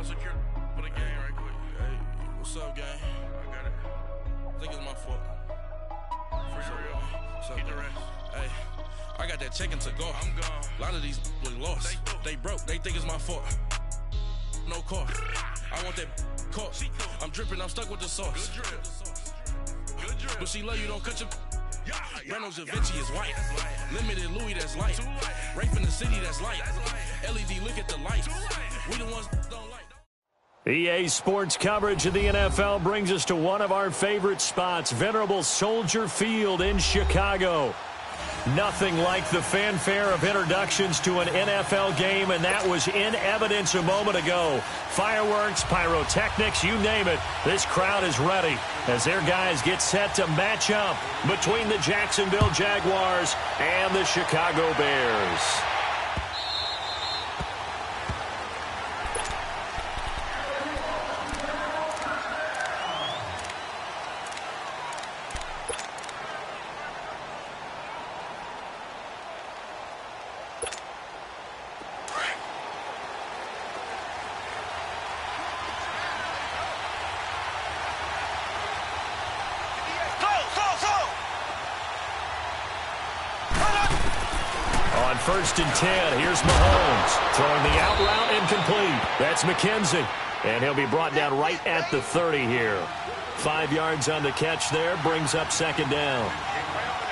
secure for the game right quick. Hey, what's up, gang? I got it. I think it's my fault. For real. What's up, Keep the gang? rest. Hey, I got that check-in to go. I'm gone. A lot of these was lost. They broke. They think it's my fault. No car. I want that caught. I'm dripping. I'm stuck with the sauce. Good drip. Good drip. But she love you, don't cut your... Yeah. Reynolds Da Vinci is white. That's light. Limited Louis, that's light. Too light. Rape in the city, that's light. That's light. LED, look at the lights. Too light. We the ones don't like. EA Sports coverage of the NFL brings us to one of our favorite spots, venerable Soldier Field in Chicago. Nothing like the fanfare of introductions to an NFL game, and that was in evidence a moment ago. Fireworks, pyrotechnics, you name it. This crowd is ready as their guys get set to match up between the Jacksonville Jaguars and the Chicago Bears. On 1st and 10, here's Mahomes throwing the out route incomplete. That's McKenzie, and he'll be brought down right at the 30 here. 5 yards on the catch there, brings up 2nd down.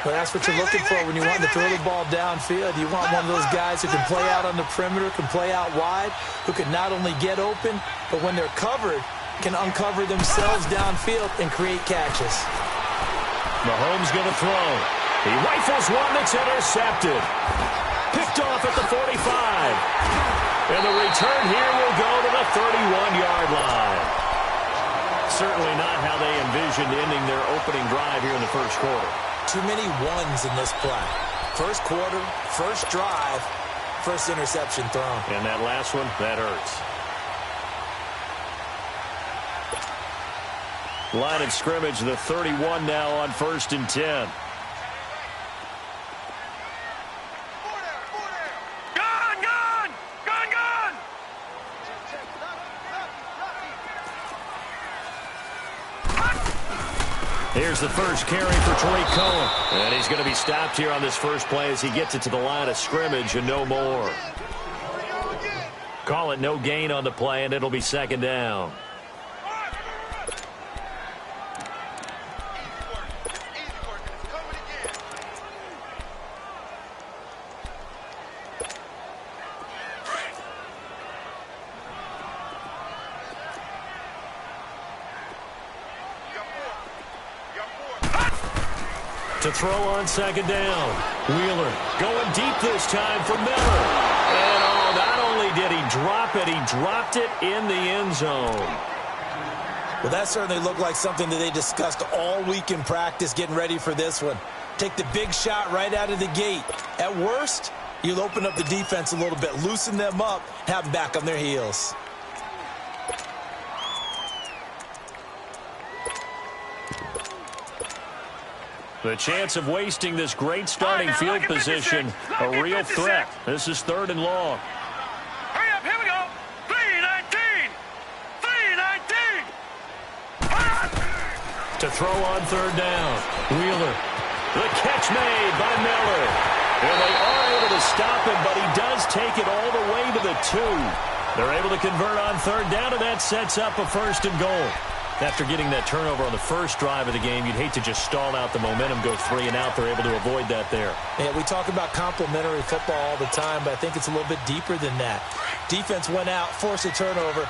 Well, that's what you're looking for when you want to throw the ball downfield. You want one of those guys who can play out on the perimeter, can play out wide, who can not only get open, but when they're covered, can uncover themselves downfield and create catches. Mahomes going to throw. He rifles one that's intercepted. Picked off at the 45. And the return here will go to the 31-yard line. Certainly not how they envisioned ending their opening drive here in the first quarter. Too many ones in this play. First quarter, first drive, first interception thrown. And that last one, that hurts. Line of scrimmage, the 31 now on 1st and 10. Here's the first carry for Tariq Cohen. And he's going to be stopped here on this first play as he gets it to the line of scrimmage and no more. Call it no gain on the play, and it'll be 2nd down. To throw on 2nd down. Wheeler going deep this time for Miller. And not only did he drop it, he dropped it in the end zone. Well, that certainly looked like something that they discussed all week in practice getting ready for this one. Take the big shot right out of the gate. At worst, you'll open up the defense a little bit, loosen them up, have them back on their heels. The chance of wasting this great starting field position, a real threat. This is 3rd and long. Hurry up, here we go. 3-19. 3-19. To throw on 3rd down. Wheeler. The catch made by Miller. And they are able to stop him, but he does take it all the way to the 2. They're able to convert on 3rd down, and that sets up a 1st and goal. After getting that turnover on the first drive of the game, you'd hate to just stall out the momentum, go 3 and out. They're able to avoid that there. Yeah, we talk about complementary football all the time, but I think it's a little bit deeper than that. Defense went out, forced a turnover,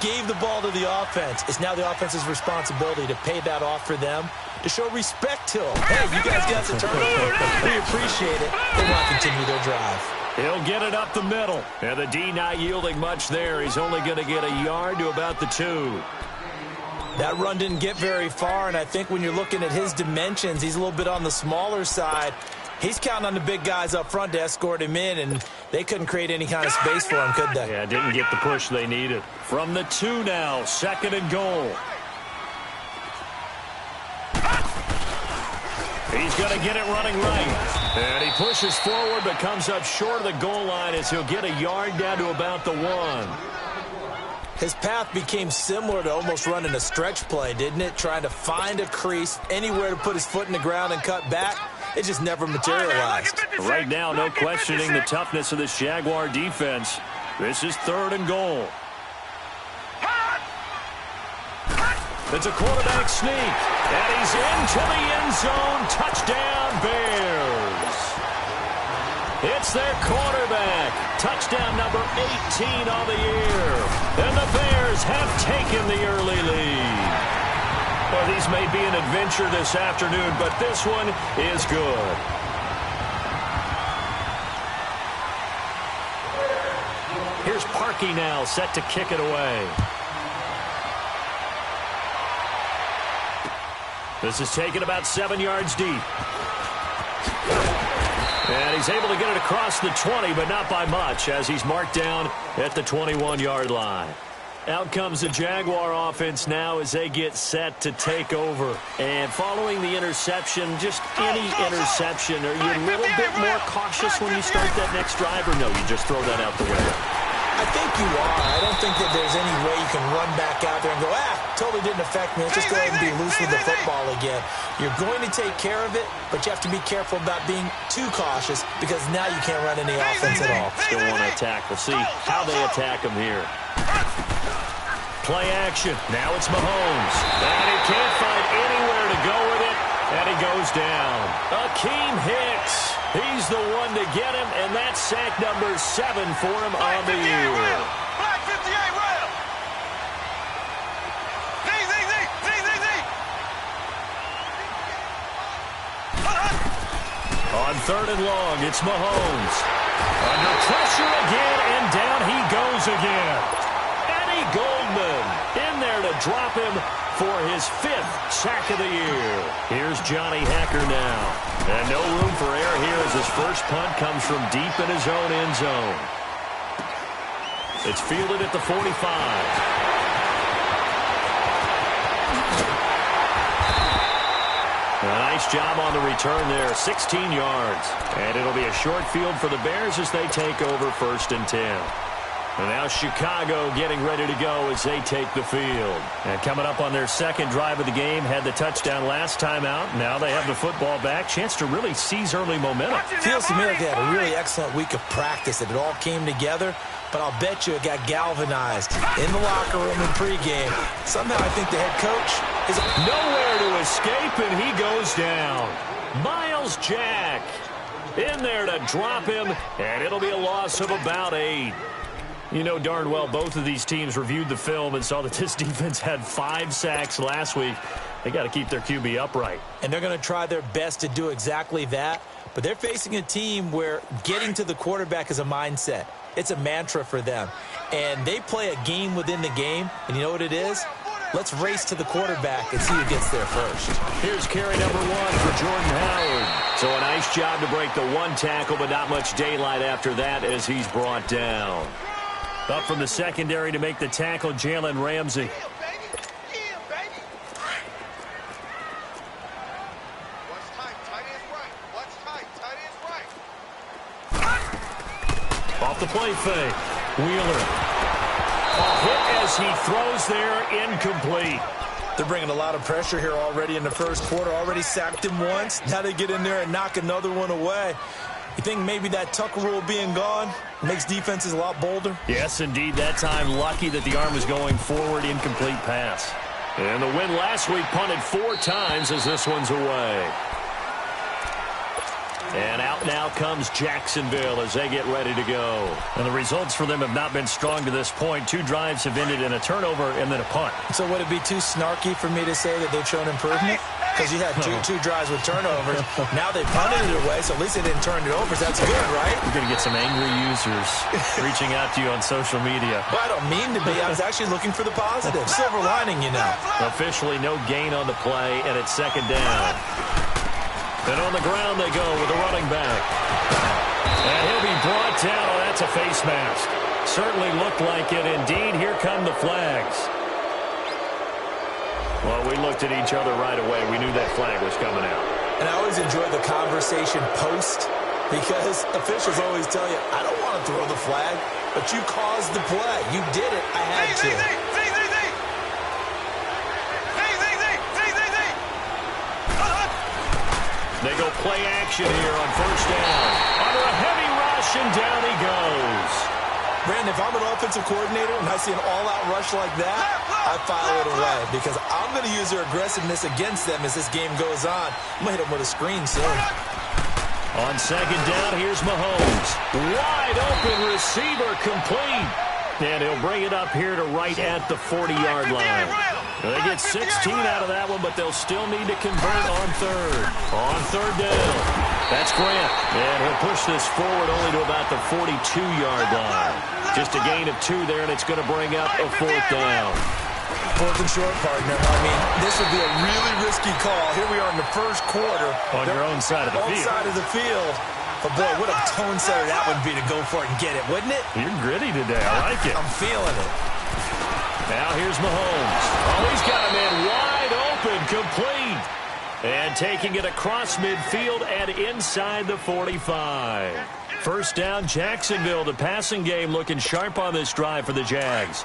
gave the ball to the offense. It's now the offense's responsibility to pay that off for them, to show respect to them. Hey, you guys got the turnover. We appreciate it. They want to continue their drive. He'll get it up the middle. And the D not yielding much there. He's only going to get a yard to about the 2. That run didn't get very far, and I think when you're looking at his dimensions, he's a little bit on the smaller side. He's counting on the big guys up front to escort him in, and they couldn't create any kind of space for him, could they? Yeah, didn't get the push they needed. From the 2 now, 2nd and goal. He's going to get it running right. And he pushes forward but comes up short of the goal line as he'll get a yard down to about the 1. His path became similar to almost running a stretch play, didn't it? Trying to find a crease, anywhere to put his foot in the ground and cut back. It just never materialized. Right now, no questioning the toughness of this Jaguar defense. This is 3rd and goal. It's a quarterback sneak, and he's into the end zone. Touchdown, Bears. It's their quarterback. Touchdown number 18 on the year. And the Bears have taken the early lead. Well, these may be an adventure this afternoon, but this one is good. Here's Parkey now, set to kick it away. This is taken about 7 yards deep. And he's able to get it across the 20, but not by much, as he's marked down at the 21-yard line. Out comes the Jaguar offense now as they get set to take over. And following the interception, just any interception, are you a little bit more cautious when you start that next drive, or no, you just throw that out the window? I think you are. I don't think that there's any way you can run back out there and go, totally didn't affect me. Let's just go ahead and be loose with the football again. You're going to take care of it, but you have to be careful about being too cautious because now you can't run any offense at all. Still want to attack. We'll see how they attack him here. Play action. Now it's Mahomes. And he can't find anywhere to go with it, and he goes down. Akeem Hicks. He's the one to get him, and that's sack number 7 for him on the year. Black 58 rail. On 3rd and long, it's Mahomes. Under pressure again, and down he goes again. Eddie Goldman in there to drop him for his 5th sack of the year. Here's Johnny Hacker now. And no room for error here as his first punt comes from deep in his own end zone. It's fielded at the 45. A nice job on the return there, 16 yards. And it'll be a short field for the Bears as they take over 1st and 10. And now Chicago getting ready to go as they take the field. And coming up on their 2nd drive of the game, had the touchdown last time out. Now they have the football back. Chance to really seize early momentum. Feels to me like they had a really excellent week of practice, that it all came together. But I'll bet you it got galvanized in the locker room in pregame. Somehow I think the head coach is nowhere to escape, and he goes down. Miles Jack in there to drop him, and it'll be a loss of about 8. You know darn well both of these teams reviewed the film and saw that this defense had 5 sacks last week. They got to keep their QB upright. And they're going to try their best to do exactly that. But they're facing a team where getting to the quarterback is a mindset. It's a mantra for them. And they play a game within the game. And you know what it is? Let's race to the quarterback and see who gets there first. Here's carry number 1 for Jordan Howard. So a nice job to break the 1 tackle, but not much daylight after that as he's brought down. Up from the secondary to make the tackle, Jalen Ramsey. Off the play fake. Wheeler. A hit as he throws there, incomplete. They're bringing a lot of pressure here already in the first quarter. Already sacked him once. Now they get in there and knock another one away. You think maybe that tuck rule being gone makes defenses a lot bolder? Yes, indeed. That time, lucky that the arm was going forward, incomplete pass. And the win last week punted 4 times as this one's away. And out now comes Jacksonville as they get ready to go. And the results for them have not been strong to this point. 2 drives have ended in a turnover and then a punt. So would it be too snarky for me to say that they've shown improvement? Because you had two drives with turnovers. Now they punted it away, so at least they didn't turn it over. So that's good, right? You're going to get some angry users reaching out to you on social media. Well, I don't mean to be. I was actually looking for the positive. Silver lining, you know. Officially no gain on the play, and it's 2nd down. And on the ground they go with the running back. And he'll be brought down. Oh, that's a face mask. Certainly looked like it. Indeed, here come the flags. Well, we looked at each other right away. We knew that flag was coming out. And I always enjoy the conversation post because officials always tell you, I don't want to throw the flag, but you caused the play. You did it. I had to. They go play action here on first down. Under a heavy rush, and down he goes. Brandon, if I'm an offensive coordinator and I see an all-out rush like that, I file it away because I'm going to use their aggressiveness against them as this game goes on. I'm going to hit them with a screen soon. On second down, here's Mahomes. Wide open receiver, complete. And he'll bring it up here to right at the 40-yard line. They get 16 out of that one, but they'll still need to convert on third. On third down, that's Grant. And he'll push this forward only to about the 42-yard line. Just a gain of 2 there, and it's going to bring up a fourth down. Fourth and short, partner. I mean, this would be a really risky call. Here we are in the first quarter. On your own side of the field. On side of the field. But, boy, what a tone setter that would be to go for it and get it, wouldn't it? You're gritty today. I like it. I'm feeling it. Now here's Mahomes. Oh, he's got a man wide open, complete. And taking it across midfield and inside the 45. First down, Jacksonville. The passing game looking sharp on this drive for the Jags.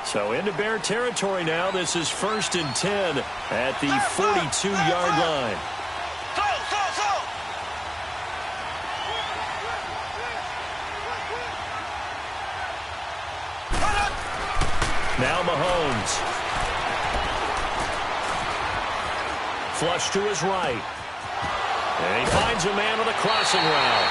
So into Bear territory now. This is 1st and 10 at the 42-yard line. Now Mahomes. Flush to his right. And he finds a man with a crossing route.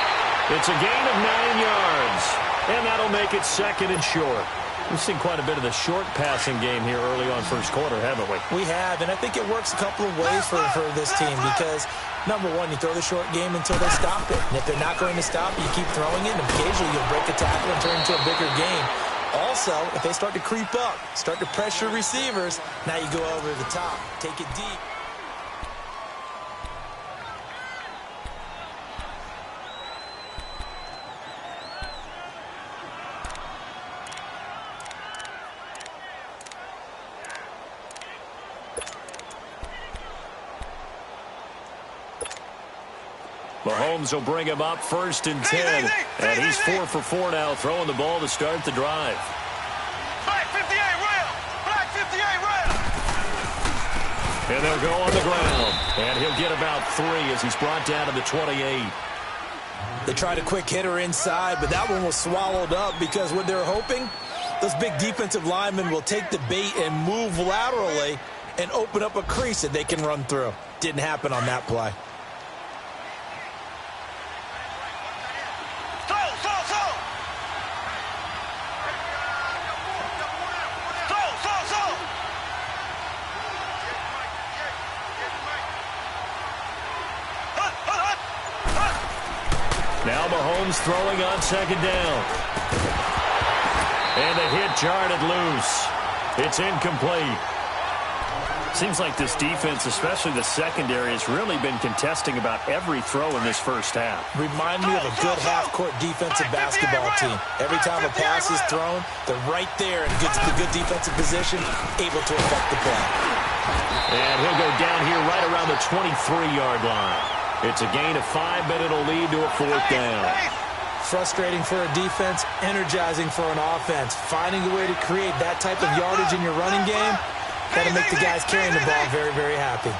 It's a gain of 9 yards. And that'll make it 2nd and short. We've seen quite a bit of the short passing game here early on first quarter, haven't we? We have, and I think it works a couple of ways for this team because, number one, you throw the short game until they stop it. And if they're not going to stop it, you keep throwing it, and occasionally you'll break a tackle and turn it into a bigger game. Also, if they start to creep up, start to pressure receivers, now you go over the top, take it deep. Mahomes will bring him up 1st and 10. And he's 4 for 4 now, throwing the ball to start the drive. Black 58 rail! Black 58 rail! And they'll go on the ground. And he'll get about 3 as he's brought down to the 28. They tried a quick hitter inside, but that one was swallowed up because what they're hoping, those big defensive linemen will take the bait and move laterally and open up a crease that they can run through. Didn't happen on that play. Now Mahomes throwing on 2nd down. And the hit jarred it loose. It's incomplete. Seems like this defense, especially the secondary, has really been contesting about every throw in this first half. Remind me of a good half-court defensive basketball team. Every time a pass is thrown, they're right there in the good defensive position, able to affect the play. And he'll go down here right around the 23-yard line. It's a gain of 5, but it'll lead to a 4th down. Frustrating for a defense, energizing for an offense. Finding a way to create that type of yardage in your running game, that'll make the guys carrying the ball very, very happy.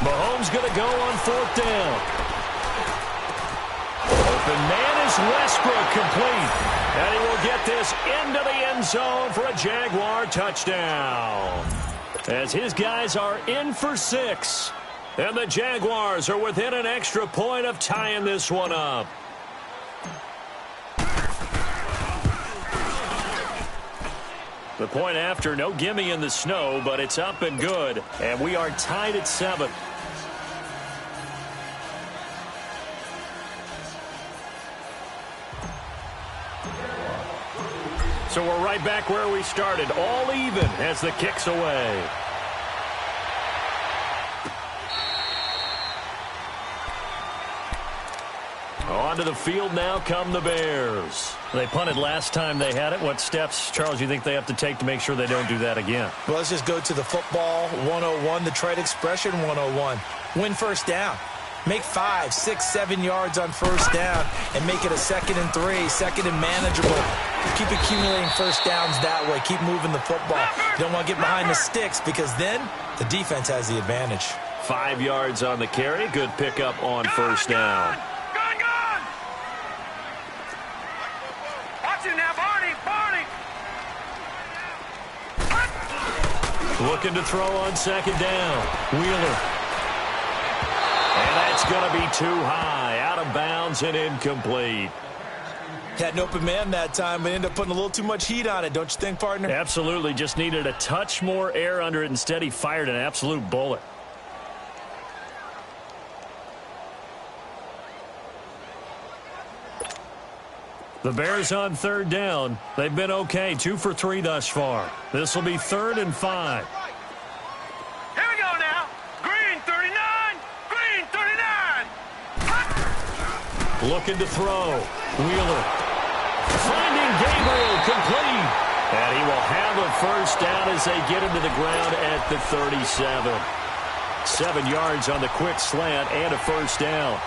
Mahomes going to go on 4th down. Open man is Westbrook, complete. And he will get this into the end zone for a Jaguar touchdown. As his guys are in for 6. And the Jaguars are within an extra point of tying this one up. The point after, no gimme in the snow, but it's up and good. And we are tied at 7. So we're right back where we started, all even as the kick's away. Onto the field now come the Bears. They punted last time they had it. What steps, Charles, you think they have to take to make sure they don't do that again? Well, let's just go to the football 101, the trade expression 101. Win first down. Make 5, 6, 7 yards on first down and make it a 2nd and 3, 2nd and manageable. Keep accumulating first downs that way. Keep moving the football. You don't want to get behind the sticks because then the defense has the advantage. 5 yards on the carry. Good pickup on first down. Gun! Watch it now, Barney! Looking to throw on 2nd down. Wheeler. And that's going to be too high. Out of bounds and incomplete. Had an open man that time, but ended up putting a little too much heat on it, don't you think, partner? Absolutely. Just needed a touch more air under it. Instead, he fired an absolute bullet. The Bears on 3rd down. They've been okay. 2 for 3 thus far. This will be 3rd and 5. Here we go now. Green 39. Green 39. Looking to throw. Wheeler. Finding Gabriel, complete. And he will have a first down as they get him to the ground at the 37. 7 yards on the quick slant and a first down.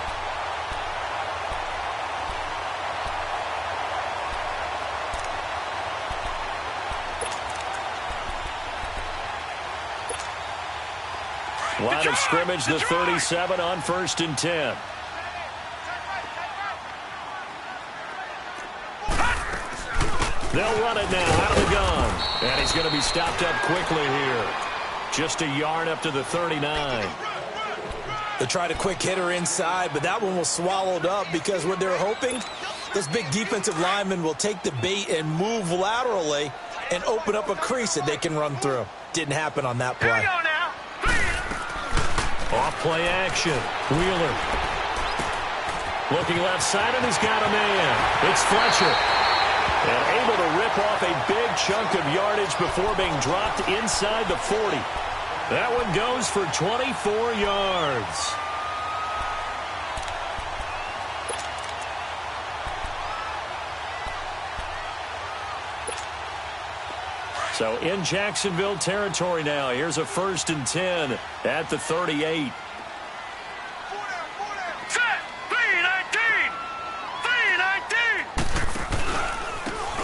Line of scrimmage, the 37 on 1st and 10. They'll run it now out of the gun. And he's going to be stopped up quickly here. Just a yard up to the 39. They tried a quick hitter inside, but that one was swallowed up because what they're hoping, this big defensive lineman will take the bait and move laterally and open up a crease that they can run through. Didn't happen on that play. Off play action. Wheeler. Looking left side, and he's got a man. It's Fletcher. And able to rip off a big chunk of yardage before being dropped inside the 40. That one goes for 24 yards. So in Jacksonville territory now. Here's a 1st and 10 at the 38. Set! 319! 319!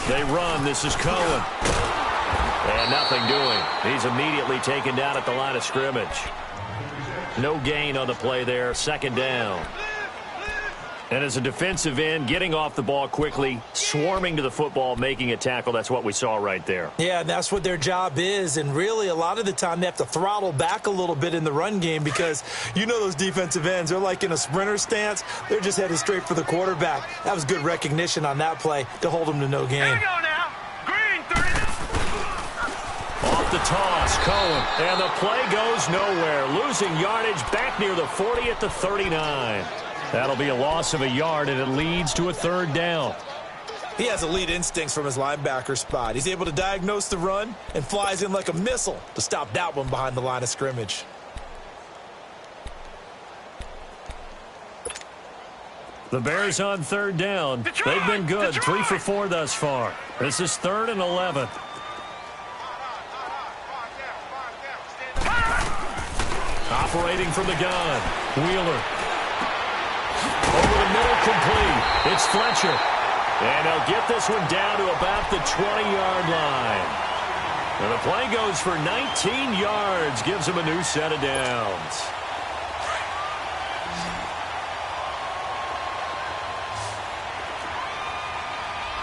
They run. This is Cohen. And nothing doing. He's immediately taken down at the line of scrimmage. No gain on the play there. 2nd down. And as a defensive end, getting off the ball quickly, swarming to the football, making a tackle, that's what we saw right there. Yeah, that's what their job is. And really, a lot of the time, they have to throttle back a little bit in the run game because you know those defensive ends, they're like in a sprinter stance. They're just headed straight for the quarterback. That was good recognition on that play to hold them to no gain. Here we go now. Green 30. Off the toss, Cohen. And the play goes nowhere. Losing yardage back near the 40 at the 39. That'll be a loss of a yard, and it leads to a 3rd down. He has elite instincts from his linebacker spot. He's able to diagnose the run and flies in like a missile to stop that one behind the line of scrimmage. The Bears on 3rd down. They've been good. 3 for 4 thus far. This is 3rd and 11. Operating from the gun. Wheeler. Over the middle, complete. It's Fletcher. And he'll get this one down to about the 20-yard line. And the play goes for 19 yards. Gives him a new set of downs.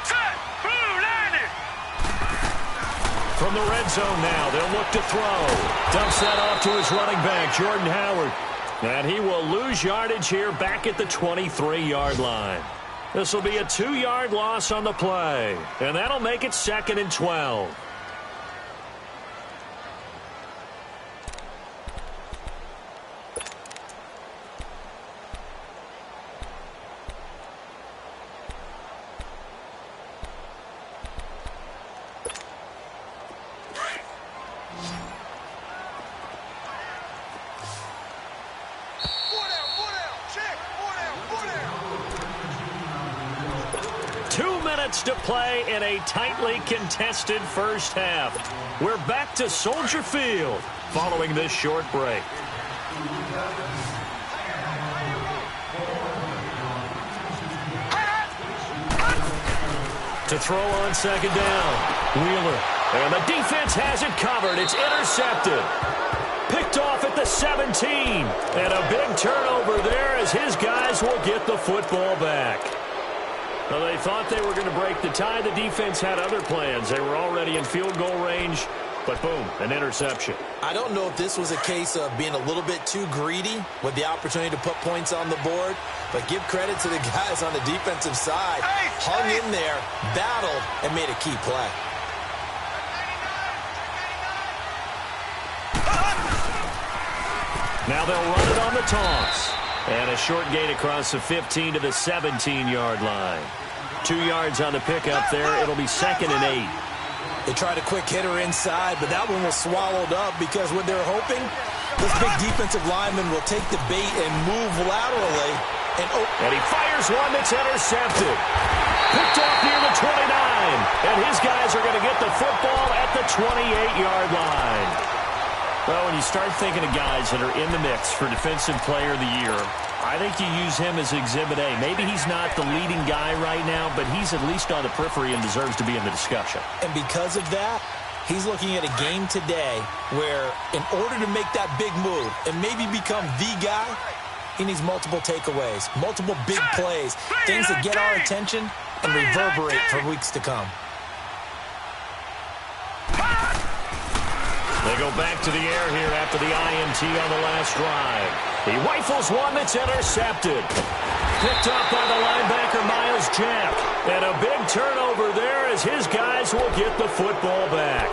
Set! Blue 90. From the red zone now, they'll look to throw. Dumps that off to his running back, Jordan Howard. And he will lose yardage here back at the 23-yard line. This will be a 2-yard loss on the play. And that'll make it 2nd and 12. minutes to play in a tightly contested first half. We're back to Soldier Field following this short break. To throw on second down, Wheeler. And the defense has it covered. It's intercepted. Picked off at the 17. And a big turnover there as his guys will get the football back. Well, they thought they were going to break the tie. The defense had other plans. They were already in field goal range, but boom, an interception. I don't know if this was a case of being a little bit too greedy with the opportunity to put points on the board, but give credit to the guys on the defensive side. Hung in there, battled, and made a key play. Now they'll run it on the toss. And a short gain across the 15 to the 17-yard line. 2 yards on the pickup there. It'll be 2nd and 8. They tried a quick hitter inside, but that one was swallowed up because what they're hoping, this big defensive lineman will take the bait and move laterally. And he fires one that's intercepted. Picked off near the 29. And his guys are going to get the football at the 28-yard line. Well, when you start thinking of guys that are in the mix for Defensive Player of the Year, I think you use him as Exhibit A. Maybe he's not the leading guy right now, but he's at least on the periphery and deserves to be in the discussion. And because of that, he's looking at a game today where in order to make that big move and maybe become the guy, he needs multiple takeaways, multiple big plays, things that get our attention and reverberate for weeks to come. They go back to the air here after the INT on the last drive. He rifles one that's intercepted. Picked up by the linebacker, Miles Jack. And a big turnover there as his guys will get the football back.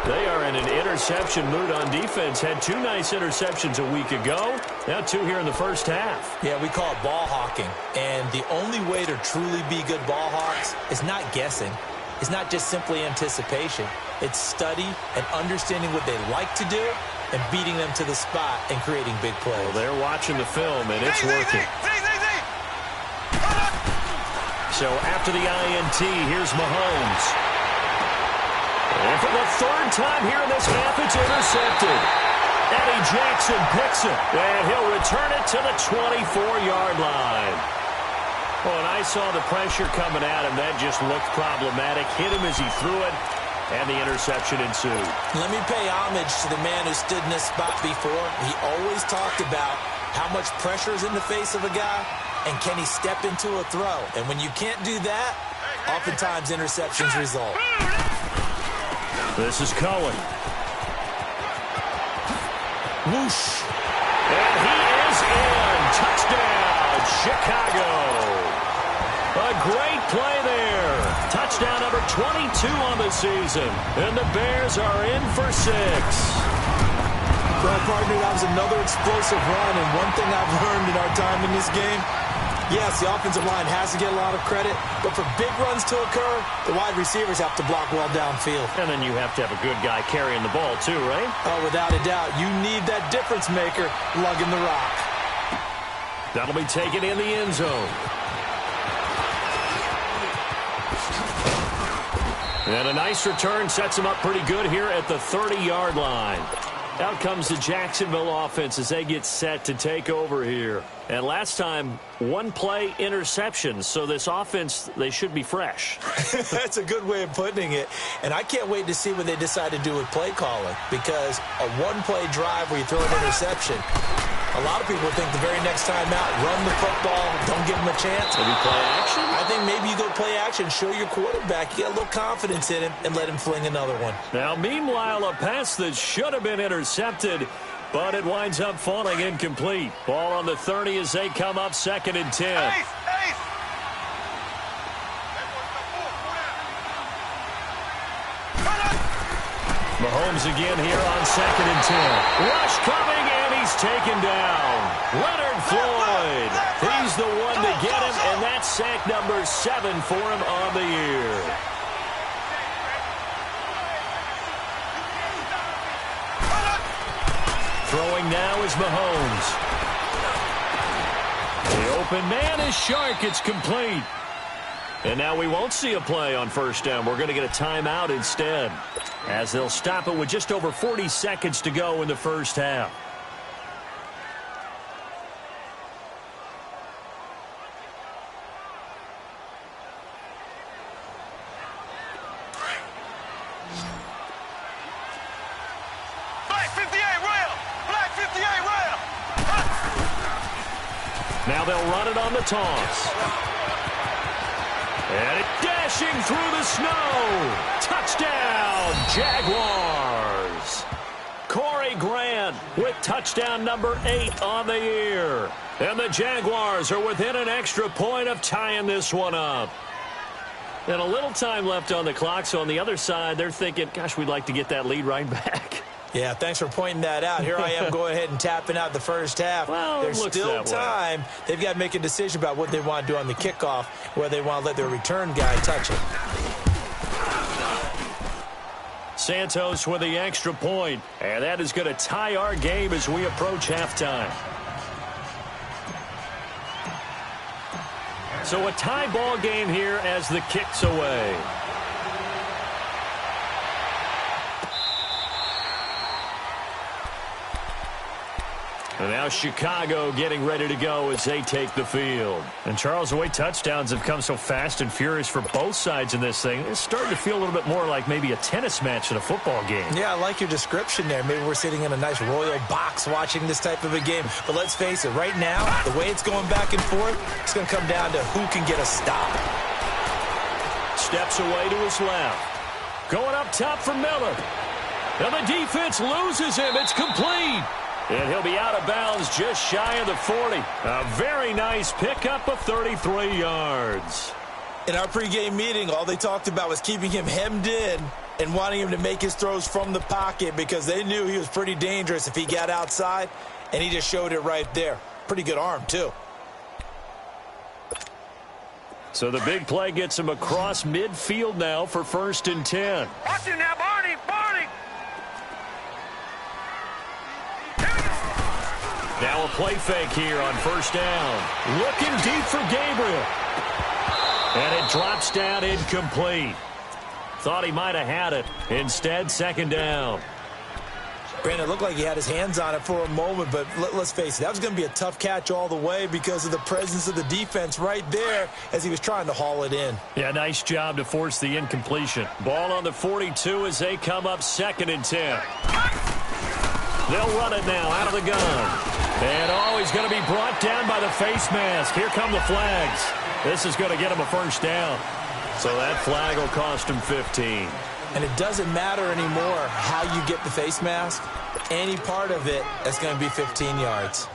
They are in an interception mood on defense. Had 2 nice interceptions a week ago. Now 2 here in the first half. Yeah, we call it ball hawking. And the only way to truly be good ball hawks is not guessing. It's not just simply anticipation. It's study and understanding what they like to do and beating them to the spot and creating big plays. Well, they're watching the film, and it's working. So after the INT, here's Mahomes. And for the 3rd time here in this half, it's intercepted. Eddie Jackson picks it, and he'll return it to the 24-yard line. Well, when I saw the pressure coming at him, that just looked problematic. Hit him as he threw it, and the interception ensued. Let me pay homage to the man who stood in this spot before. He always talked about how much pressure is in the face of a guy, and can he step into a throw. And when you can't do that, oftentimes interceptions result. This is Cohen. Whoosh. And he is in. Touchdown, Chicago. A great play there. Touchdown number 22 on the season. And the Bears are in for 6. Well, partner, that was another explosive run. And one thing I've learned in our time in this game, yes, the offensive line has to get a lot of credit. But for big runs to occur, the wide receivers have to block well downfield. And then you have to have a good guy carrying the ball too, right? Oh, without a doubt. You need that difference maker lugging the rock. That'll be taken in the end zone. And a nice return sets him up pretty good here at the 30-yard line. Out comes the Jacksonville offense as they get set to take over here. And last time, 1-play interceptions. So this offense, they should be fresh. That's a good way of putting it. And I can't wait to see what they decide to do with play calling. Because a 1-play drive where you throw an interception, a lot of people think the very next time out, run the football, don't give them a chance. Maybe play action? I think maybe you go play action, show your quarterback, you get a little confidence in him, and let him fling another one. Now, meanwhile, a pass that should have been intercepted, but it winds up falling incomplete. Ball on the 30 as they come up 2nd and 10. Mahomes again here on 2nd and 10. Rush coming, and he's taken down. Leonard Floyd. He's the one to get him, and that's sack number 7 for him on the year. Throwing now is Mahomes. The open man is Shark. It's complete. And now we won't see a play on first down. We're going to get a timeout instead, as they'll stop it with just over 40 seconds to go in the first half. Black 58 rail! Black 58 rail! Now they'll run it on the toss. And it dashing through the snow. Touchdown, Jaguars. Corey Grant with touchdown number 8 on the year. And the Jaguars are within an extra point of tying this one up. And a little time left on the clock, so on the other side, they're thinking, gosh, we'd like to get that lead right back. Yeah, thanks for pointing that out. Here I am going ahead and tapping out the first half. Well, there's still time. They've got to make a decision about what they want to do on the kickoff, whether they want to let their return guy touch it. Santos with the extra point, and that is going to tie our game as we approach halftime. So a tie ball game here as the kick's away. And now Chicago getting ready to go as they take the field. And, Charles, the way touchdowns have come so fast and furious for both sides in this thing, it's starting to feel a little bit more like maybe a tennis match in a football game. Yeah, I like your description there. Maybe we're sitting in a nice royal box watching this type of a game. But let's face it, right now, the way it's going back and forth, it's going to come down to who can get a stop. Steps away to his left. Going up top for Miller. And the defense loses him. It's complete. And he'll be out of bounds just shy of the 40. A very nice pickup of 33 yards. In our pregame meeting, all they talked about was keeping him hemmed in and wanting him to make his throws from the pocket because they knew he was pretty dangerous if he got outside, and he just showed it right there. Pretty good arm, too. So the big play gets him across midfield now for 1st and 10. Watch him now, Barney! Barney! Now a play fake here on 1st down. Looking deep for Gabriel. And it drops down incomplete. Thought he might have had it. Instead, 2nd down. Brandon, it looked like he had his hands on it for a moment, but let's face it, that was going to be a tough catch all the way because of the presence of the defense right there as he was trying to haul it in. Yeah, nice job to force the incompletion. Ball on the 42 as they come up 2nd and 10. They'll run it now out of the gun. And he's going to be brought down by the face mask. Here come the flags. This is going to get him a 1st down. So that flag will cost him 15. And it doesn't matter anymore how you get the face mask. Any part of it, that's going to be 15 yards.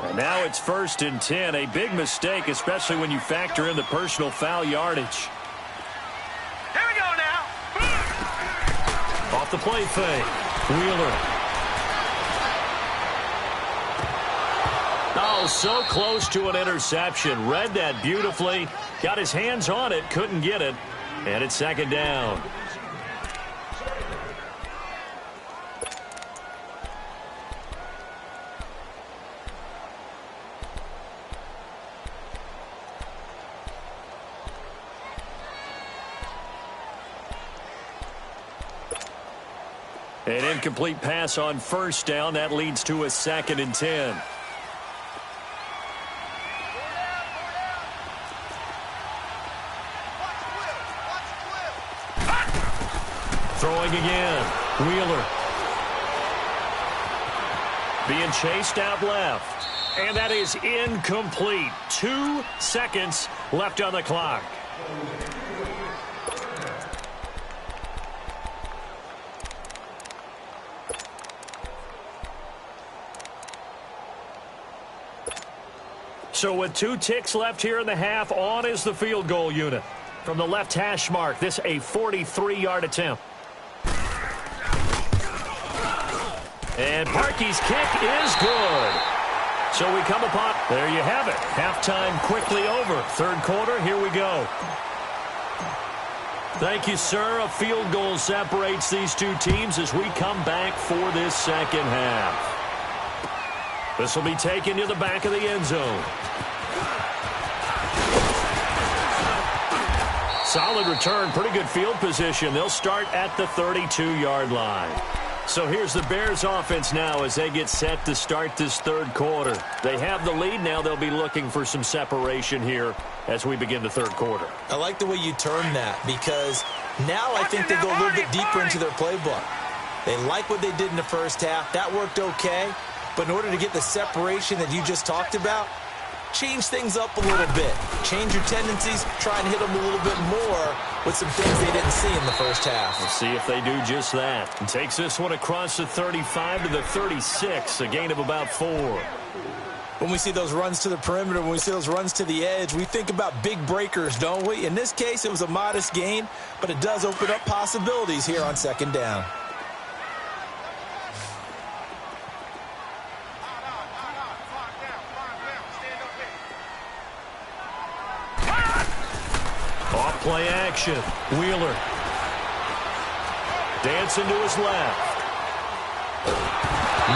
And now it's 1st and 10. A big mistake, especially when you factor in the personal foul yardage. Here we go now! Off the play fake. Wheeler. Oh, so close to an interception. Read that beautifully. Got his hands on it. Couldn't get it. And it's 2nd down. An incomplete pass on 1st down. That leads to a 2nd and 10. Throwing again. Wheeler. Being chased out left. And that is incomplete. 2 seconds left on the clock. So with 2 ticks left here in the half, on is the field goal unit. From the left hash mark, this a 43-yard attempt. And Parkey's kick is good. So we come upon, there you have it. Halftime quickly over. 3rd quarter, here we go. Thank you, sir. A field goal separates these 2 teams as we come back for this 2nd half. This will be taken to the back of the end zone. Solid return, pretty good field position. They'll start at the 32-yard line. So here's the Bears offense now as they get set to start this third quarter. They have the lead now. They'll be looking for some separation here as we begin the third quarter. I like the way you term that because now I think they go a little bit deeper into their playbook. They like what they did in the first half. That worked okay. But in order to get the separation that you just talked about, change things up a little bit. Change your tendencies. Try and hit them a little bit more with some things they didn't see in the first half. We'll see if they do just that. And takes this one across the 35 to the 36, a gain of about 4. When we see those runs to the perimeter, when we see those runs to the edge, we think about big breakers, don't we? In this case, it was a modest gain, but it does open up possibilities here on second down. Play action. Wheeler. Dancing to his left.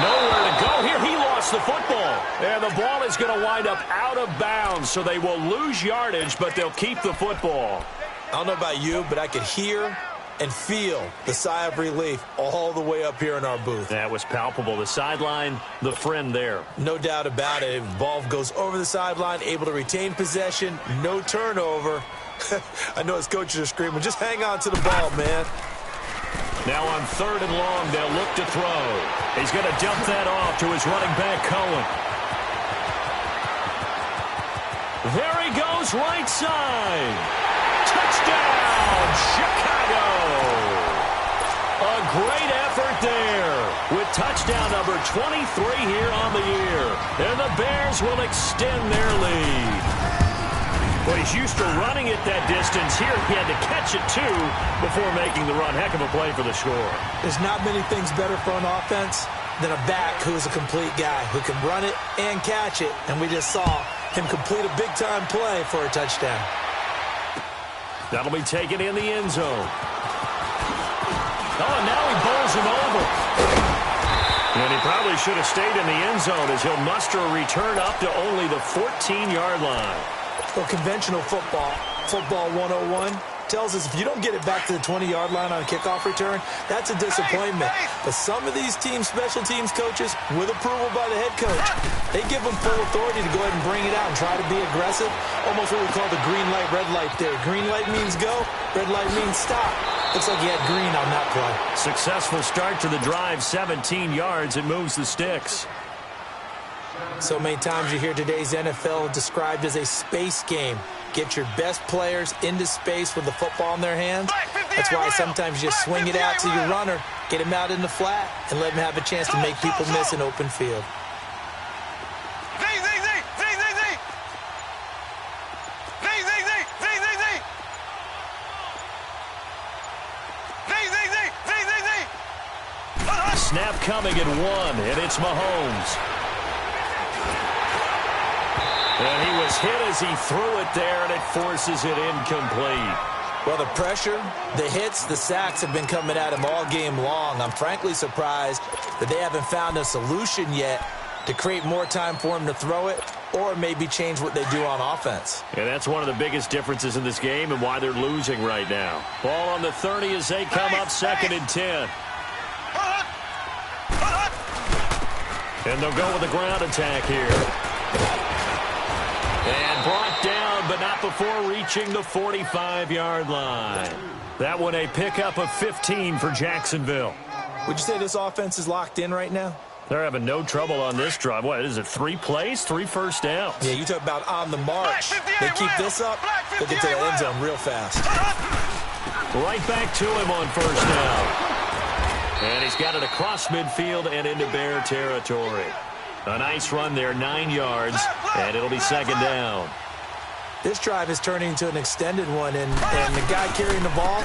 Nowhere to go here. He lost the football. And the ball is going to wind up out of bounds, so they will lose yardage, but they'll keep the football. I don't know about you, but I could hear and feel the sigh of relief all the way up here in our booth. That was palpable. The sideline, the friend there. No doubt about it. The ball goes over the sideline, able to retain possession, no turnover. I know his coaches are screaming, just hang on to the ball, man. Now on 3rd and long, they'll look to throw. He's going to dump that off to his running back, Cohen. There he goes, right side. Touchdown, Chicago. A great effort there with touchdown number 23 here on the year. And the Bears will extend their lead. Well, he's used to running it that distance. Here he had to catch it, too, before making the run. Heck of a play for the score. There's not many things better for an offense than a back who's a complete guy who can run it and catch it. And we just saw him complete a big-time play for a touchdown. That'll be taken in the end zone. Oh, and now he bowls him over. And he probably should have stayed in the end zone as he'll muster a return up to only the 14-yard line. Well, conventional football 101, tells us if you don't get it back to the 20-yard line on a kickoff return, that's a disappointment. But some of these special teams coaches, with approval by the head coach, they give them full authority to go ahead and bring it out and try to be aggressive. Almost what we call the green light, red light theory. Green light means go, red light means stop. Looks like he had green on that play. Successful start to the drive, 17 yards. It moves the sticks. So many times you hear today's NFL described as a space game. Get your best players into space with the football in their hands. That's why sometimes you just swing it out to your runner, get him out in the flat, and let him have a chance to make people miss an open field. Snap coming at 1, and it's Mahomes. And he was hit as he threw it there, and it forces it incomplete. Well, the pressure, the hits, the sacks have been coming at him all game long. I'm frankly surprised that they haven't found a solution yet to create more time for him to throw it or maybe change what they do on offense. And that's one of the biggest differences in this game and why they're losing right now. Ball on the 30 as they come up 2nd and 10. And they'll go with a ground attack here. And brought down, but not before reaching the 45-yard line. That one a pickup of 15 for Jacksonville. Would you say this offense is locked in right now? They're having no trouble on this drive. What is it, 3 plays, 3 first downs? Yeah, you talk about on the march. They keep this up, they'll get to the end zone real fast. Right back to him on first down. And he's got it across midfield and into Bear territory. A nice run there, 9 yards, and it'll be 2nd down. This drive is turning into an extended one, and the guy carrying the ball,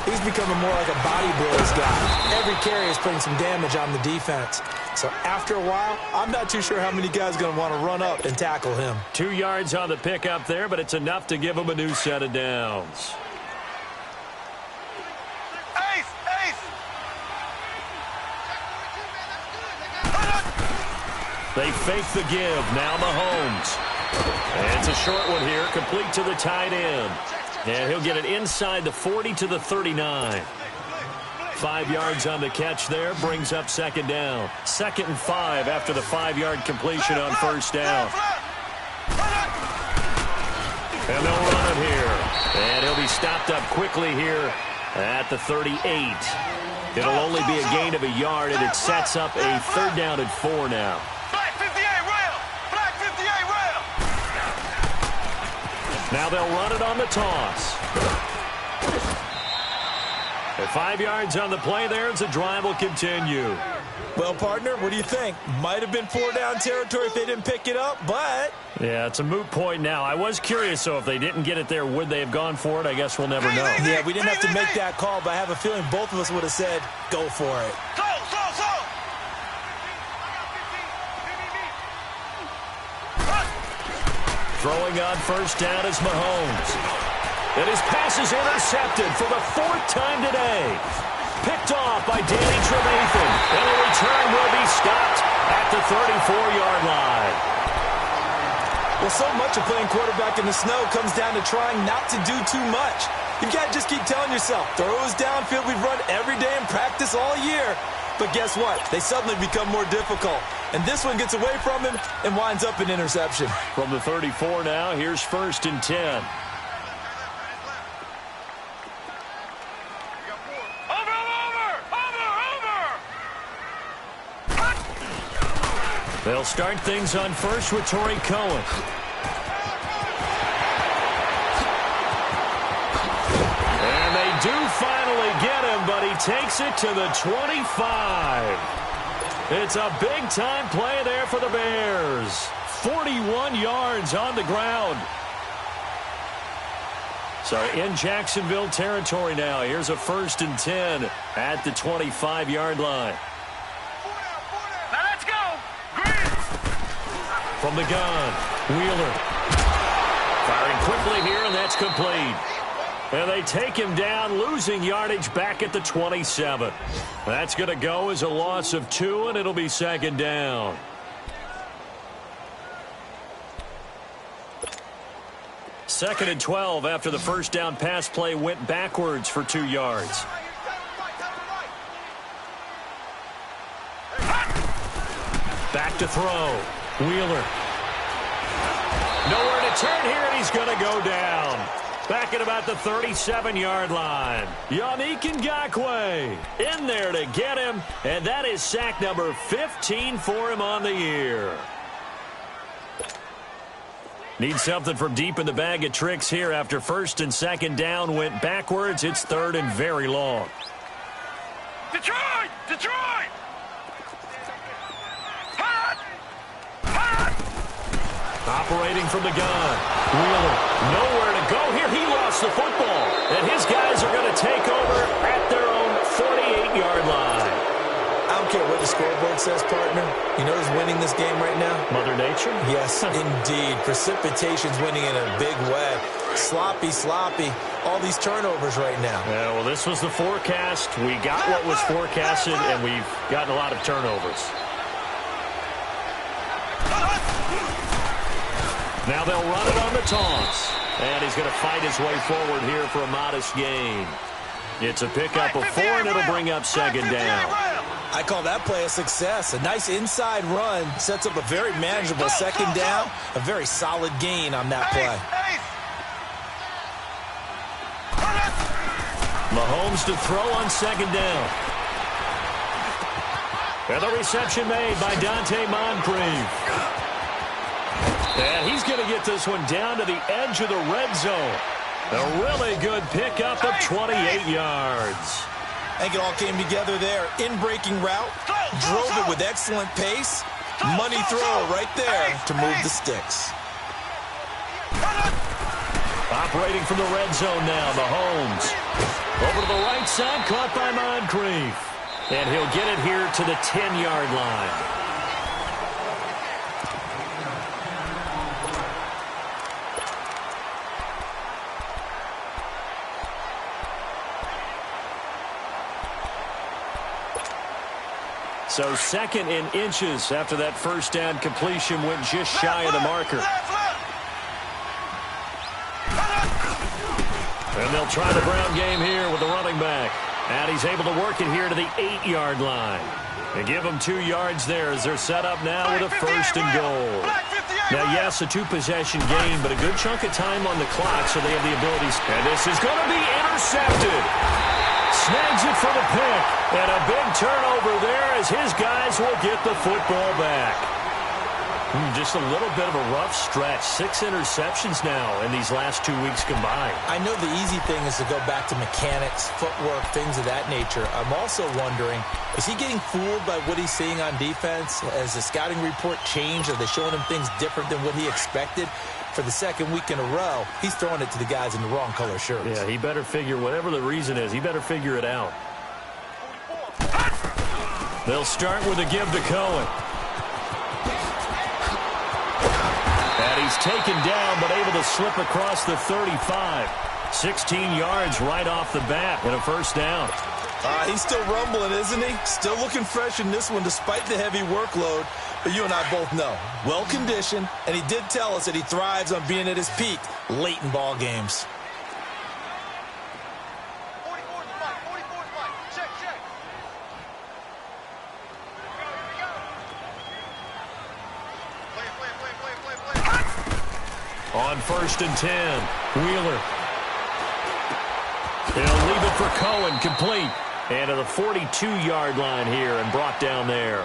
he's becoming more like a body blows guy. Every carry is putting some damage on the defense. So after a while, I'm not too sure how many guys are going to want to run up and tackle him. 2 yards on the pickup there, but it's enough to give him a new set of downs. They fake the give. Now Mahomes. And it's a short one here, complete to the tight end. And he'll get it inside the 40 to the 39. 5 yards on the catch there, brings up second down. 2nd and 5 after the 5-yard completion on first down. And they'll run it here. And he'll be stopped up quickly here at the 38. It'll only be a gain of a yard, and it sets up a 3rd down and 4 now. Flag 58 rail! Flag 58 rail! Now they'll run it on the toss. And 5 yards on the play there as the drive will continue. Well, partner, what do you think? Might have been 4-down territory if they didn't pick it up, but... Yeah, it's a moot point now. I was curious, so if they didn't get it there, would they have gone for it? I guess we'll never know. Yeah, we didn't have to make that call, but I have a feeling both of us would have said, go for it. Throwing on first down is Mahomes. And his pass is intercepted for the 4th time today. Picked off by Danny Trevathan. And the return will be stopped at the 34-yard line. Well, so much of playing quarterback in the snow comes down to trying not to do too much. You've got to just keep telling yourself, throws downfield we've run every day in practice all year. But guess what? They suddenly become more difficult. And this one gets away from him and winds up an interception. From the 34 now, here's 1st and 10. They'll start things on first with Torrey Cohen. And they do finally get him, but he takes it to the 25. It's a big-time play there for the Bears. 41 yards on the ground. So in Jacksonville territory now. Here's a 1st and 10 at the 25-yard line. From the gun, Wheeler. Firing quickly here, and that's complete. And they take him down, losing yardage back at the 27. That's going to go as a loss of 2, and it'll be 2nd down. Second and 12 after the first down pass play went backwards for 2 yards. Back to throw. Wheeler. Nowhere to turn here, and he's going to go down. Back at about the 37-yard line. Yannick Ngakoue in there to get him, and that is sack number 15 for him on the year. Need something from deep in the bag of tricks here after 1st and 2nd down went backwards. It's 3rd and very long. Detroit! Detroit! Operating from the gun. Wheeler, nowhere to go here. He lost the football. And his guys are going to take over at their own 48-yard line. I don't care what the scoreboard says, partner. You know who's winning this game right now? Mother Nature? Yes, indeed. Precipitation's winning in a big way. Sloppy. All these turnovers right now. Yeah, well, this was the forecast. We got what was forecasted, and we've gotten a lot of turnovers. Now they'll run it on the toss. And he's going to fight his way forward here for a modest gain. It's a pickup of 4, and it'll bring up 2nd down. I call that play a success. A nice inside run sets up a very manageable 2nd down. A very solid gain on that play. Mahomes to throw on 2nd down. And the reception made by Dante Moncrief. And he's going to get this one down to the edge of the red zone. A really good pickup of 28 yards. I think it all came together there. In-breaking route, drove it with excellent pace. Money throw right there to move the sticks. Operating from the red zone now, Mahomes. Over to the right side, caught by Moncrief. And he'll get it here to the 10-yard line. So 2nd and inches after that first down completion went just shy of the marker. And they'll try the ground game here with the running back. And he's able to work it here to the 8-yard line. They give him 2 yards there as they're set up now with a 1st and goal. Now, yes, a 2-possession game, but a good chunk of time on the clock, so they have the abilities. And this is going to be intercepted. Snags it for the pick. And a big turnover there as his guys will get the football back. Just a little bit of a rough stretch. 6 interceptions now in these last 2 weeks combined. I know the easy thing is to go back to mechanics, footwork, things of that nature. I'm also wondering, is he getting fooled by what he's seeing on defense? Has the scouting report changed? Are they showing him things different than what he expected? For the 2nd week in a row, he's throwing it to the guys in the wrong color shirts. Yeah, he better figure, whatever the reason is, he better figure it out. They'll start with a give to Cohen. And he's taken down, but able to slip across the 35. 16 yards right off the bat and a 1st down. He's still rumbling, isn't he? Still looking fresh in this one despite the heavy workload. But you and I both know, well-conditioned, and he did tell us that he thrives on being at his peak late in ball games. 44 spike. Check. Play. On 1st and 10, Wheeler. He'll leave it for Cohen, complete. And to the 42-yard line here and brought down there.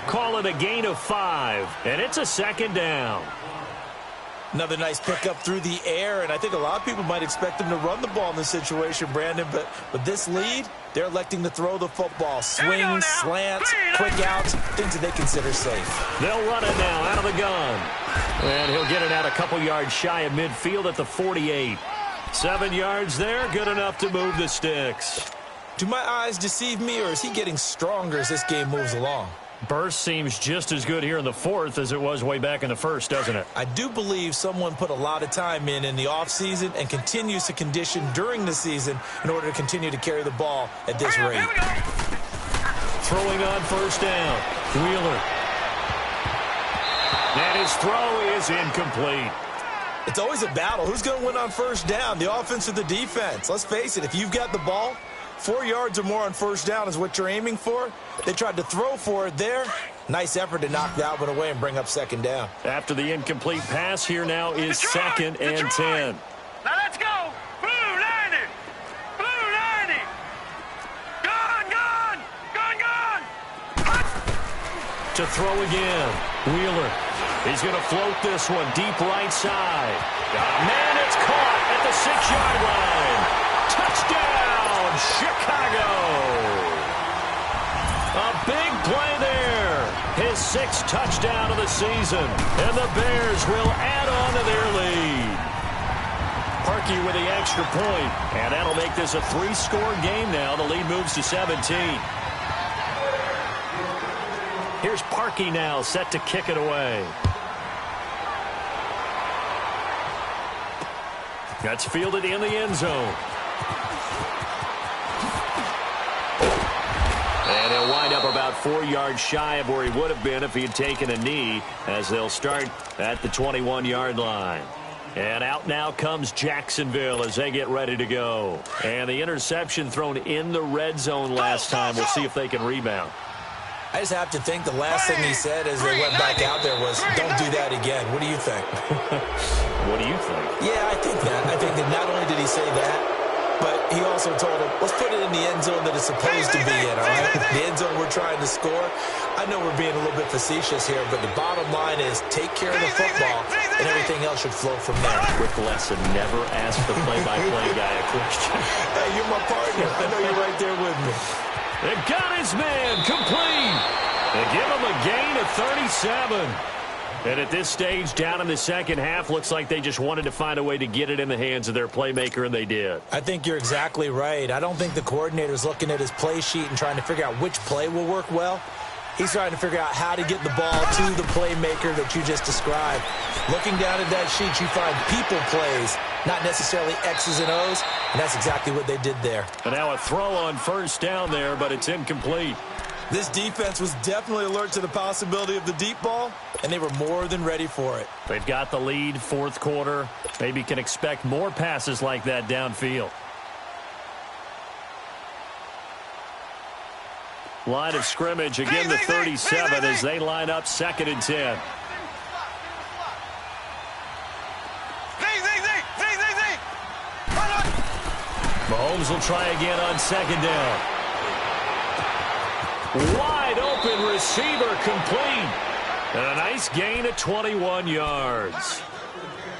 Call it a gain of 5, and it's a 2nd down. Another nice pickup through the air, and I think a lot of people might expect him to run the ball in this situation, Brandon, but with this lead, they're electing to throw the football. Swings, slants, quick outs, things that they consider safe. They'll run it now out of the gun. And he'll get it out a couple yards shy of midfield at the 48. 7 yards there, good enough to move the sticks. Do my eyes deceive me, or is he getting stronger as this game moves along? Burst seems just as good here in the 4th as it was way back in the 1st, doesn't it? I do believe someone put a lot of time in the offseason and continues to condition during the season in order to continue to carry the ball at this rate. Throwing on 1st down. Wheeler. And his throw is incomplete. It's always a battle. Who's going to win on 1st down, the offense or the defense? Let's face it, if you've got the ball, 4 yards or more on 1st down is what you're aiming for. They tried to throw for it there. Nice effort to knock that one away and bring up 2nd down. After the incomplete pass, here now is 2nd and 10. Now let's go. Blue 90. Blue 90. Gone. To throw again. Wheeler. He's going to float this one deep right side. Oh, man, it's caught at the 6-yard line. Touchdown, Chicago. A big play there. His 6th touchdown of the season. And the Bears will add on to their lead. Parkey with the extra point. And that'll make this a 3-score game now. The lead moves to 17. Here's Parkey now set to kick it away. That's fielded in the end zone. And he'll wind up about 4 yards shy of where he would have been if he had taken a knee, as they'll start at the 21-yard line. And out now comes Jacksonville as they get ready to go. And the interception thrown in the red zone last time. We'll see if they can rebound. I just have to think the last thing he said as they went back out there was, don't do that again. What do you think? What do you think? Yeah, I think that. I think that not only did he say that, but he also told him, let's put it in the end zone that it's supposed to be in, all right? The end zone we're trying to score. I know we're being a little bit facetious here, but the bottom line is take care of the football, and everything else should flow from there. Quick lesson, never ask the play-by-play guy a question. Hey, you're my partner. I know you're right there with me. They've got his man complete. They give him a gain of 37. And at this stage, down in the second half, looks like they just wanted to find a way to get it in the hands of their playmaker, and they did. I think you're exactly right. I don't think the coordinator's looking at his play sheet and trying to figure out which play will work well. He's trying to figure out how to get the ball to the playmaker that you just described. Looking down at that sheet, you find people plays, not necessarily X's and O's, and that's exactly what they did there. And now a throw on 1st down there, but it's incomplete. This defense was definitely alert to the possibility of the deep ball, and they were more than ready for it. They've got the lead, fourth quarter. Maybe can expect more passes like that downfield. Line of scrimmage again to 37 as they line up 2nd and 10. Mahomes will try again on 2nd down. Wide open receiver complete. And a nice gain of 21 yards.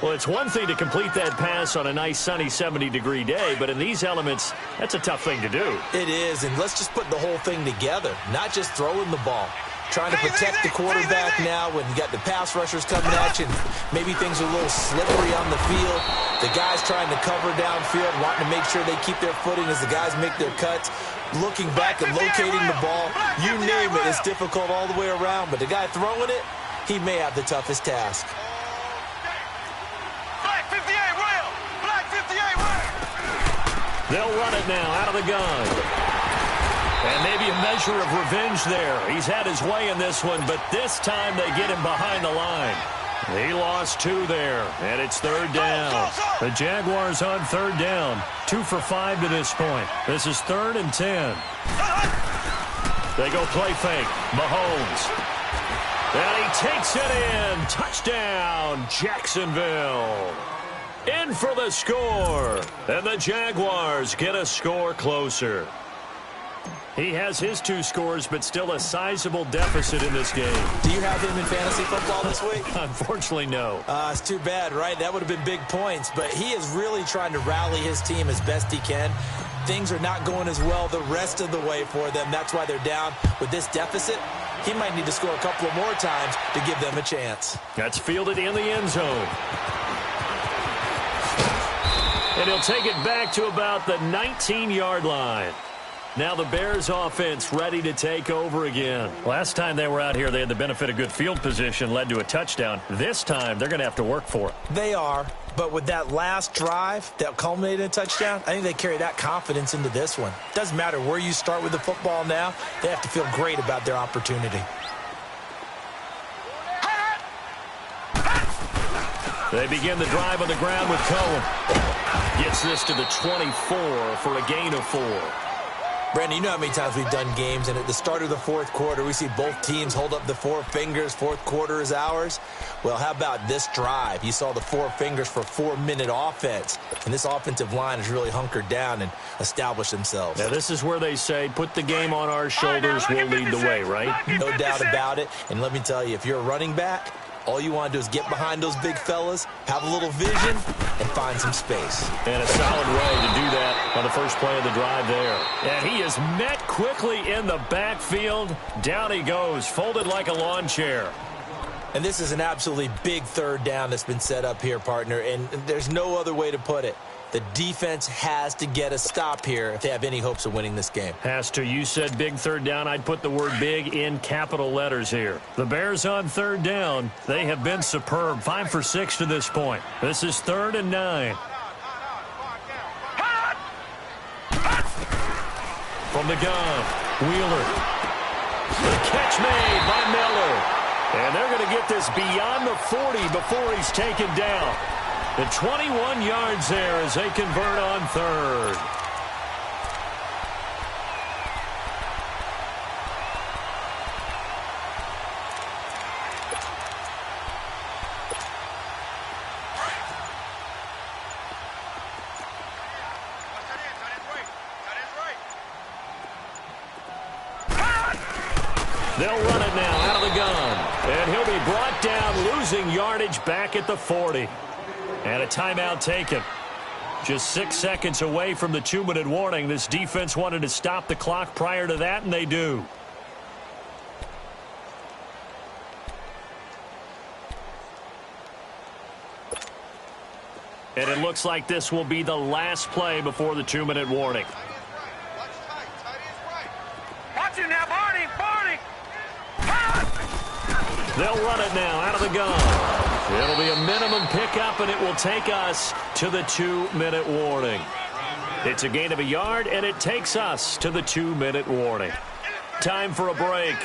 Well, it's one thing to complete that pass on a nice sunny 70-degree day, but in these elements, that's a tough thing to do. It is, and let's just put the whole thing together, not just throwing the ball. Trying to protect the quarterback now when you got the pass rushers coming at you. Maybe things are a little slippery on the field. The guys trying to cover downfield, wanting to make sure they keep their footing as the guys make their cuts. Looking back and locating the ball, you name it, it's difficult all the way around. But the guy throwing it, he may have the toughest task. Black 58, Will! Black 58, Will! They'll run it now out of the gun. And maybe a measure of revenge there. He's had his way in this one, but this time they get him behind the line. He lost 2 there, and it's 3rd down. The Jaguars on 3rd down. 2 for 5 to this point. This is 3rd and 10. They go play fake. Mahomes. And he takes it in. Touchdown, Jacksonville. In for the score. And the Jaguars get a score closer. He has his 2 scores, but still a sizable deficit in this game. Do you have him in fantasy football this week? Unfortunately, no. It's too bad, right? That would have been big points, but he is really trying to rally his team as best he can. Things are not going as well the rest of the way for them. That's why they're down. With this deficit, he might need to score a couple of more times to give them a chance. That's fielded in the end zone. And he'll take it back to about the 19-yard line. Now the Bears offense ready to take over again. Last time they were out here, they had the benefit of good field position, led to a touchdown. This time, they're going to have to work for it. They are, but with that last drive that culminated in a touchdown, I think they carry that confidence into this one. Doesn't matter where you start with the football now, they have to feel great about their opportunity. They begin the drive on the ground with Cohen. Gets this to the 24 for a gain of 4. Brandon, you know how many times we've done games, and at the start of the fourth quarter, we see both teams hold up the 4 fingers, fourth quarter is ours. Well, how about this drive? You saw the 4 fingers for 4-minute offense, and this offensive line has really hunkered down and established themselves. Now, this is where they say, put the game on our shoulders, we'll lead the way, right? No doubt about it, and let me tell you, if you're a running back, all you want to do is get behind those big fellas, have a little vision, and find some space. And a solid way to do that on the first play of the drive there. And he is met quickly in the backfield. Down he goes, folded like a lawn chair. And this is an absolutely big 3rd down that's been set up here, partner, and there's no other way to put it. The defense has to get a stop here if they have any hopes of winning this game. Has to. You said big 3rd down. I'd put the word big in capital letters here. The Bears on 3rd down. They have been superb. 5 for 6 to this point. This is 3rd and 9. From the gun, Wheeler. The catch made by Miller. And they're going to get this beyond the 40 before he's taken down. The 21 yards there as they convert on 3rd. They'll run it now out of the gun. And he'll be brought down, losing yardage back at the 40. And a timeout taken. Just 6 seconds away from the 2-minute warning. This defense wanted to stop the clock prior to that, and they do. And it looks like this will be the last play before the 2-minute warning. Watch it now, Barney! Barney! They'll run it now out of the gun. It'll be a minimum pickup, and it will take us to the 2-minute warning. It's a gain of a yard, and it takes us to the 2-minute warning. Time for a break.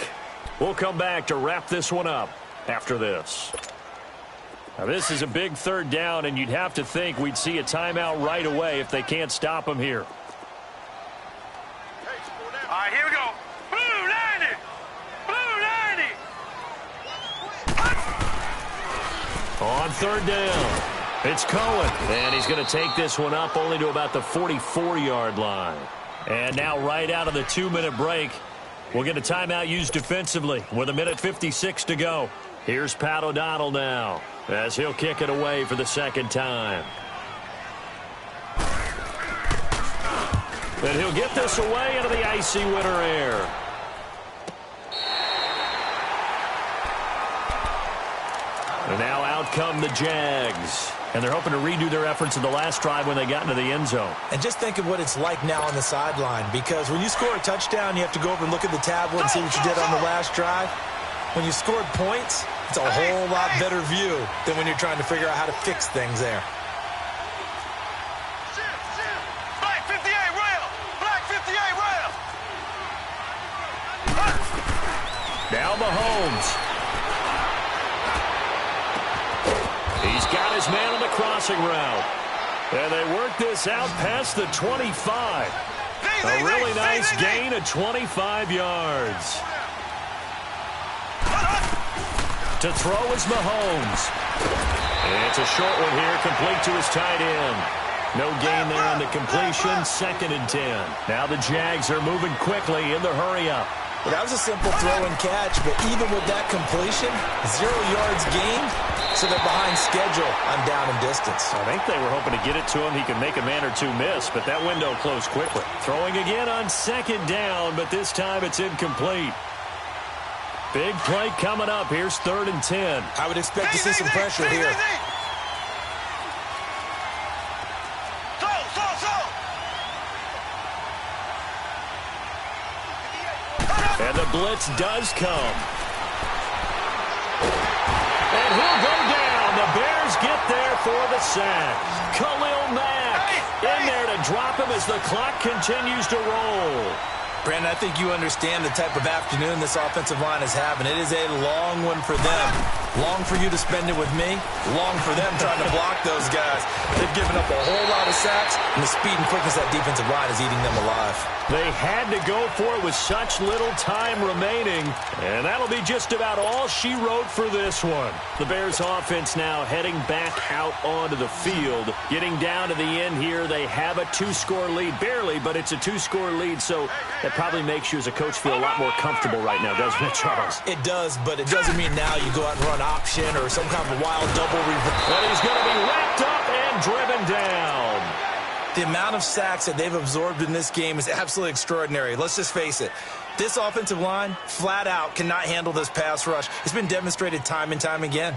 We'll come back to wrap this one up after this. Now, this is a big third down, and you'd have to think we'd see a timeout right away if they can't stop him here. All right, here we go. Blue 90! Blue 90! On third down, it's Cohen. And he's going to take this one up only to about the 44-yard line. And now right out of the 2-minute break, we'll get a timeout used defensively with 1:56 to go. Here's Pat O'Donnell now as he'll kick it away for the second time. And he'll get this away into the icy winter air. And now out come the Jags. And they're hoping to redo their efforts in the last drive when they got into the end zone. And just think of what it's like now on the sideline, because when you score a touchdown, you have to go over and look at the tablet and see what you did on the last drive. When you scored points, it's a whole lot better view than when you're trying to figure out how to fix things there. Black 58 rail! Black 58 rail! Now Mahomes. He's got his man on the crossing route. And they work this out past the 25. A really nice gain of 25 yards. To throw is Mahomes. And it's a short one here, complete to his tight end. No gain there on the completion, 2nd and 10. Now the Jags are moving quickly in the hurry-up. Well, that was a simple throw and catch, but even with that completion, 0 yards gained, so they're behind schedule on down and distance. I think they were hoping to get it to him. He could make a man or two miss, but that window closed quickly. Throwing again on 2nd down, but this time it's incomplete. Big play coming up. Here's 3rd and 10. I would expect to see some pressure here. And the blitz does come. And he'll go down. The Bears get there for the sack. Khalil Mack in there to drop him as the clock continues to roll. Brandon, I think you understand the type of afternoon this offensive line is having. It is a long one for them. Long for you to spend it with me. Long for them trying to block those guys. They've given up a whole lot of sacks, and the speed and quickness of that defensive line is eating them alive. They had to go for it with such little time remaining, and that'll be just about all she wrote for this one. The Bears offense now heading back out onto the field. Getting down to the end here, they have a 2-score lead. Barely, but it's a 2-score lead, so that probably makes you as a coach feel a lot more comfortable right now, doesn't it, Charles? It does, but it doesn't mean now you go out and run option or some kind of wild double reverse. But he's going to be wrapped up and driven down. The amount of sacks that they've absorbed in this game is absolutely extraordinary. Let's just face it. This offensive line, flat out, cannot handle this pass rush. It's been demonstrated time and time again.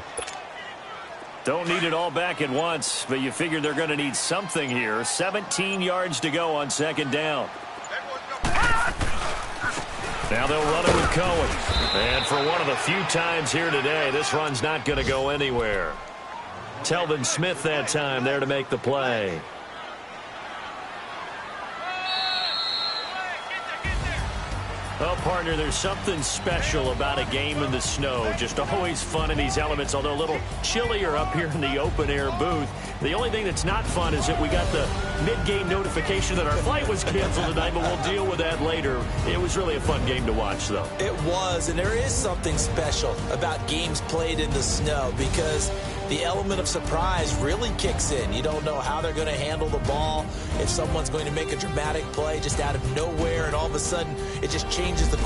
Don't need it all back at once, but you figure they're going to need something here. 17 yards to go on 2nd down. Now they'll run it with Cohen. And for one of the few times here today, this run's not going to go anywhere. Telvin Smith that time there to make the play. Well, partner, there's something special about a game in the snow. Just always fun in these elements, although a little chillier up here in the open-air booth. The only thing that's not fun is that we got the mid-game notification that our flight was canceled tonight, but we'll deal with that later. It was really a fun game to watch, though. It was, and there is something special about games played in the snow because the element of surprise really kicks in. You don't know how they're going to handle the ball, if someone's going to make a dramatic play just out of nowhere, and all of a sudden it just changes the...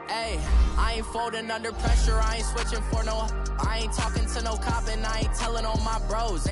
Hey, I ain't folding under pressure. I ain't switching for no... I ain't talking to no cop and I ain't telling on my bros.